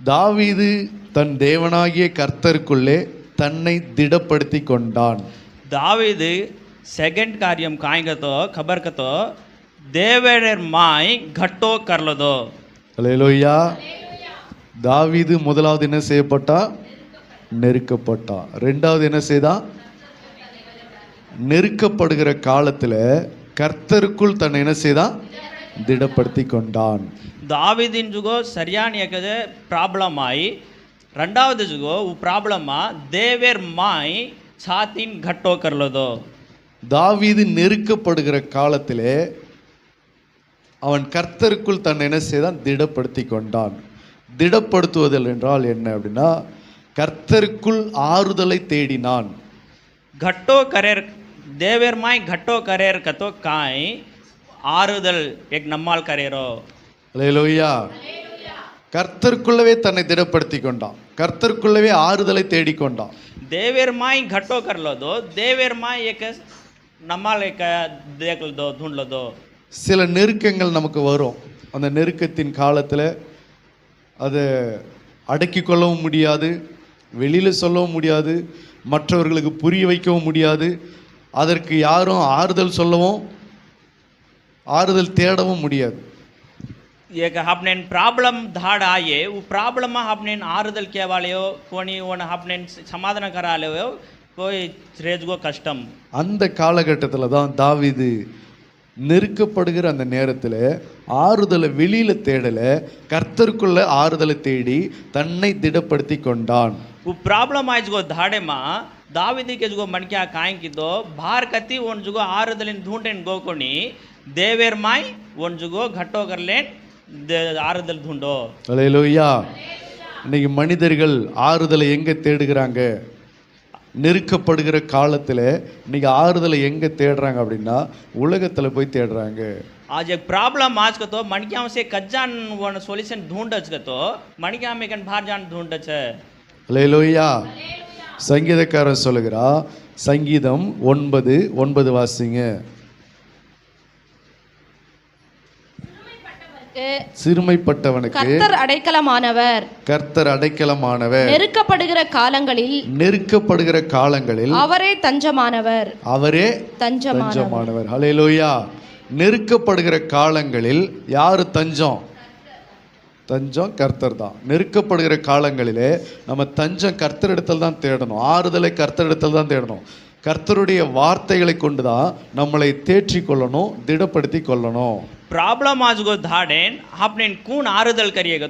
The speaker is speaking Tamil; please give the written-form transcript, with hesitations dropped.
தாவீது தன் தேவனாகிய கர்த்தருக்குள்ளே தன்னை திடப்படுத்தி கொண்டான். दावीद सेकंड कार्यम कायगतो खबर कतो देवेर माय घट्टो करलदो. அல்லேலூயா. தாவீது முதலாவது என்ன செய்யப்பட்டா? நெருக்கப்பட்டா. ரெண்டாவது என்ன செய்தா? நெருக்கப்படுகிற காலத்துல கர்த்தருக்குள் தன்னை என்ன செய்தா? திடப்படுத்தி கொண்டான். दावीदिन जुगो सरियान एकजे प्रॉब्लम आई ரெண்டாவது जुगो वो प्रॉब्लम देवेर माय छातीन घट्टो करलदो. தாவீது நெருக்கப்படுகிற காலத்திலே அவன் கர்த்தருக்குள் தன்னை என்ன செய்தான்? திடப்படுத்தி கொண்டான். திடப்படுத்துவதில் என்றால் என்ன அப்படின்னா, கர்த்தருக்குள் ஆறுதலை தேடினான். घट्टो करेर देवेर माय घट्टो करेर कतो काय ஆறுதல் एक நம்மால் करेरो. அல்லேலூயா. கர்த்தருக்குள்ளவே தன்னை திடப்படுத்தி கொண்டான். கர்த்தருக்குள்ளவே ஆறுதலை தேடிக்கொண்டான். देवेर माय घट्टो करलो दो देवेर माय एक நம்மால் एक देख लो ढूंढ लो दो. சில நெருக்கங்கள் நமக்கு வரும். அந்த நெருக்கத்தின் காலத்தில் அதை அடக்கி கொள்ளவும் முடியாது, வெளியில் சொல்லவும் முடியாது, மற்றவர்களுக்கு புரிய வைக்கவும் முடியாது, அதற்கு யாரும் ஆறுதல் சொல்லவும் ஆறுதல் தேடவும் முடியாது. एक आपने प्रॉब्लम धाड आये वो प्रॉब्लम आपने आरुदल के वाले हो कोनी वन आपने समाधान करा ले हो कोई रेजगो कष्टम. அந்த காலகட்டத்தில் தான் தாவீது நெருக்கப்படுகிற அந்த நேரத்தில் ஆறுதலை வெளியில தேடல, கர்த்தருக்குள்ள ஆறுதலை தேடி தன்னை திடப்படுத்தி கொண்டான். वो प्रॉब्लम आज गो धाडे मा दावीदी के जुगो मन क्या काई की दो बाहर कति वन जुगो आरुदलिन ढूंढेन गो कोनी देवेर माय वन जुगो घट्टो कर लेन ஆறுதல் ढूंढो. அல்லேலூயா. இன்னைக்கு மனிதர்கள் ஆறுதலை எங்க தேடுகிறாங்க? நெருக்கப்படுகிற காலத்தில் இன்னைக்கு ஆறுதலை எங்க தேடுறாங்க அப்படின்னா உலகத்தில் போய் தேடுறாங்க. आज एक प्रॉब्लम आज का तो मणिक्याम से कज्जान वन सॉल्यूशन ढूंढच का तो मणिक्याम में कन बाहर जान ढूंढच है. அல்லேலூயா. சங்கீதக்காரன் சொல்லுகிறா, சங்கீதம் 9:9 வாசிங்க. சிறுமைப்பட்டவனுக்கு கர்த்தர் அடைக்கலமானவர். கர்த்தர் அடைக்கலமானவர். நெருக்கப்படுகிற காலங்களில் அவரே தஞ்சமானவர். அவரே தஞ்சமானவர். ஹல்லேலூயா. நெருக்கப்படுகிற காலங்களில் யாரு தஞ்சம்? தஞ்சம் கர்த்தர் தான். நெருக்கப்படுகிற காலங்களிலே நம்ம தஞ்சம் கர்த்தரிடத்தில் தான் தேடணும். ஆறுதலை கர்த்தரிடத்தில் தான் தேடணும். கர்த்தருடைய வார்த்தைகளை கொண்டு தான் நம்மளை தேற்றி கொள்ளணும், திடப்படுத்தி கொள்ளணும். प्रॉब्लम आज गो धाडेन आपने कौन आरुदल करिएगा